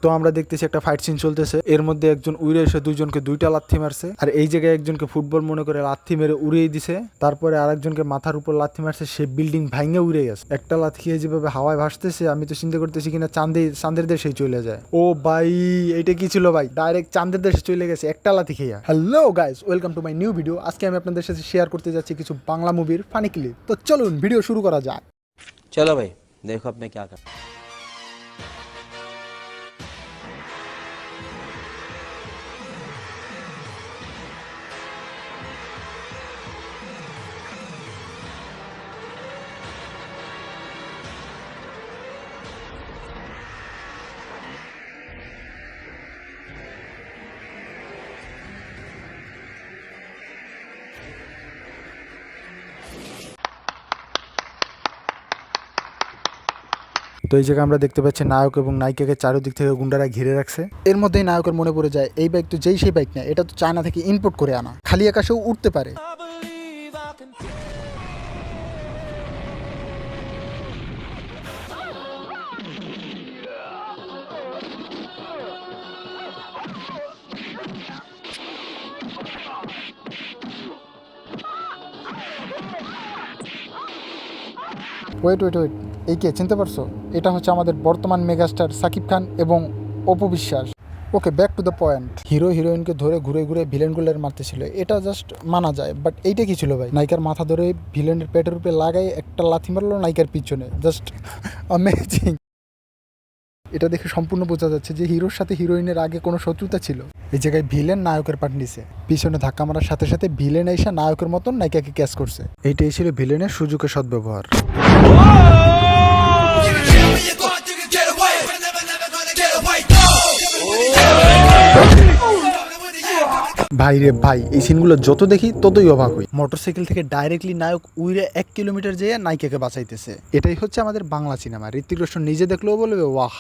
তো আমরা দেখতেছি একটা ফাইট সিন চলতেছে, এর মধ্যে একজন উড়ে এসে দুইজনকে দুইটা লাথি মারছে, আর এই জায়গায় একজনকে ফুটবল মনে করে লাথি মেরে উড়িয়ে দিছে। তারপরে আরেকজনকে মাথার উপর লাথি মারছে, সে বিল্ডিং ভাঙে উড়ে গেছে। একটা লাথি খেয়ে যেভাবে হাওয়ায় ভাসতেছে, আমি তো চিন্তা করতেছি কিনা চাঁদের দেশে চলে যায়। ও ভাই, এটা কি ছিল ভাই, ডাইরেক্ট চাঁদের দেশে চলে গেছে একটা লাথি খেয়ে। Hello guys, welcome to my new video. আজকে আমি আপনাদের সাথে শেয়ার করতে যাচ্ছি কিছু বাংলা মুভির ফানি ক্লিপ। তো চলুন ভিডিও শুরু করা যাক। चलो भाई देखो अब मैं क्या कर। তো এই জায়গায় আমরা দেখতে পাচ্ছি নায়ক এবং নায়িকাকে চারিদিক থেকে গুন্ডারা ঘিরে রাখছে। এর মধ্যেই নায়কের মনে পড়ে যায়, এই বাইক তো যেই সেই বাইক না, এটা তো চায়না থেকে ইম্পোর্ট করে আনা, খালি আকাশেও উঠতে পারে। ওয়েট, এই কে চিনতে পারছো? এটা হচ্ছে আমাদের বর্তমান মেগাস্টার সাকিব খান এবং Apu Biswas. Okay, back to the point. Hero হিরোইনকে ধরে ঘুরে ঘুরে ভিলেনগুলোর মারতেছিল, এটা জাস্ট মানা যায়, বাট এইটা কি ছিল ভাই? নায়িকার মাথা ধরে ভিলেনের পেটের উপরে লাগাই একটা লাথি মারলো নায়িকার পিছনে, জাস্ট অ্যামেজিং। এটা দেখে সম্পূর্ণ বোঝা যাচ্ছে যে হিরোর সাথে হিরোইনের আগে কোনো শত্রুতা ছিল। এই জায়গায় ভিলেন নায়কের পাট নিছে, পিছনে ধাক্কা মারার সাথে সাথে ভিলেন এসে নায়কের মতন নায়িকাকে ক্যাচ করছে। এইটাই ছিল ভিলেনের সুযোগের সদ্ব্যবহার। ভাই রে ভাই, এই সিনগুলো যত দেখি ততই অবাক হই। মোটরসাইকেল থেকে ডাইরেক্টলি নায়ক উইরে 1 কিলোমিটার যেয়ে নায়িকাকে বাঁচাইতেছে। এটাই হচ্ছে আমাদের বাংলা সিনেমা। ঋত্বিক রোশন নিজে দেখলেও বলবে ওয়াহ।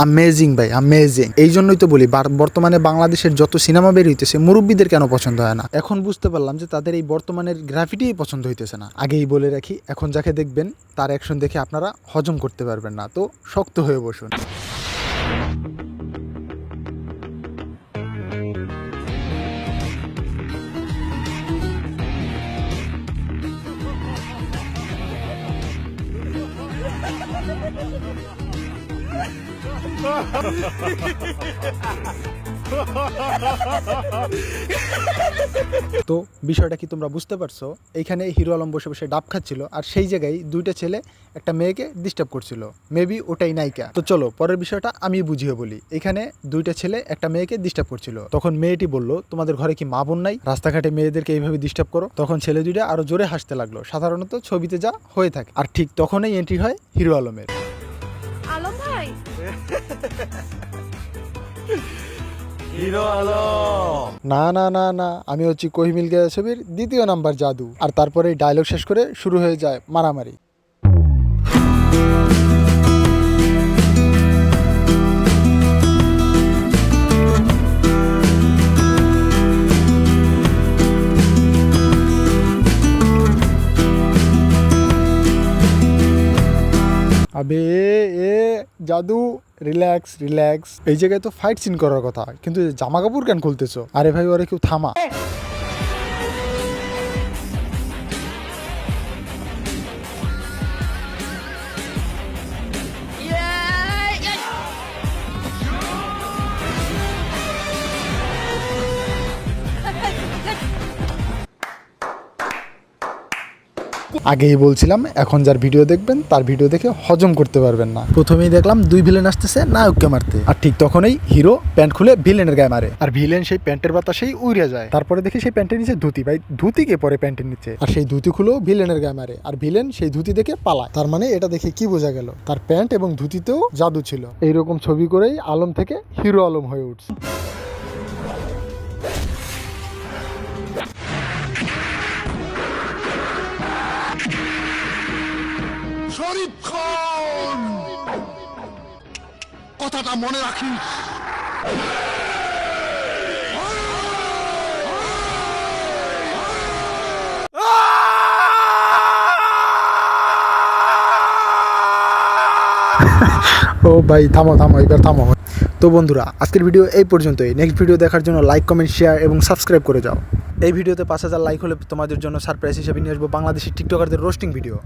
অ্যামেজিং ভাই, অ্যামেজিং। এই জন্যই তো বলি বর্তমানে বাংলাদেশের যত সিনেমা বের হইতেছে মুরব্বীদের কেন পছন্দ হয় না। এখন বুঝতে পারলাম যে তাদের এই বর্তমানের গ্রাফিটিই পছন্দ হইতেছে না। আগেই বলে রাখি, এখন যাকে দেখবেন তার অ্যাকশন দেখে আপনারা হজম করতে পারবেন না, তো শক্ত হয়ে বসুন। তো বিষয়টা কি তোমরা বুঝতে পারছো? এইখানে হিরো আলম বসে বসে ডাব খাচ্ছিল, আর সেই জায়গায় দুইটা ছেলে একটা মেয়েকে ডিস্টার্ব করছিল, মেবি ওটাই নায়িকা। তো চলো পরের বিষয়টা আমি বুঝিয়ে বলি। এখানে দুইটা ছেলে একটা মেয়েকে ডিস্টার্ব করছিল, তখন মেয়েটি বলল, তোমাদের ঘরে কি মা বোন নাই? রাস্তাঘাটে মেয়েদেরকে এইভাবে ডিস্টার্ব করো। তখন ছেলে দুইটা আরো জোরে হাসতে লাগলো, সাধারণত ছবিতে যা হয়ে থাকে। আর ঠিক তখনই এন্ট্রি হয় হিরো আলমের। আলম ভাই, হিরো আলম না না না না, আমি হচ্ছি কোহি মিল গয়া ছবির 2য় নাম্বার জাদু। আর তারপরে ডায়লগ শেষ করে শুরু হয়ে যায় মারামারি। আবে এ জাদু, রিল্যাক্স রিল্যাক্স। এই জায়গায় তো ফাইট সিন করার কথা, কিন্তু জামা কাপড় কেন খুলতেছো? আরে ভাই, ওরে কেউ থামা। আগেই বলছিলাম, এখন যার ভিডিও দেখবেন তার ভিডিও দেখে হজম করতে পারবেন না। প্রথমেই দেখলাম দুই ভিলেন আসতেছে নায়ককে মারতে, আর ঠিক তখনই হিরো প্যান্ট খুলে ভিলেনের গায়ে মারে, আর ভিলেন সেই প্যান্টের বাতাসেই উড়ে যায়। তারপরে দেখি সেই প্যান্টের নিচে ধুতি, ভাই ধুতিকে পরে প্যান্টের নিচে, আর সেই ধুতি খুলেও ভিলেনের গায়ে মারে, আর ভিলেন সেই ধুতি দেখে পালায়। তার মানে এটা দেখে কি বোঝা গেল? তার প্যান্ট এবং ধুতিতেও জাদু ছিল। এইরকম ছবি করেই আলম থেকে হিরো আলম হয়ে উঠছে। শরীফ খান, কথাটা মনে রাখিস। ও ভাই থামো থামো, এবার থামো। তো বন্ধুরা, আজকের ভিডিও এই পর্যন্তই। নেক্সট ভিডিও দেখার জন্য লাইক, কমেন্ট, শেয়ার এবং সাবস্ক্রাইব করে যাও। এই ভিডিওতে 5,000 লাইক হলে তোমাদের জন্য সারপ্রাইজ হিসেবে নিয়ে আসবো বাংলাদেশি টিকটকারদের রোস্টিং ভিডিও।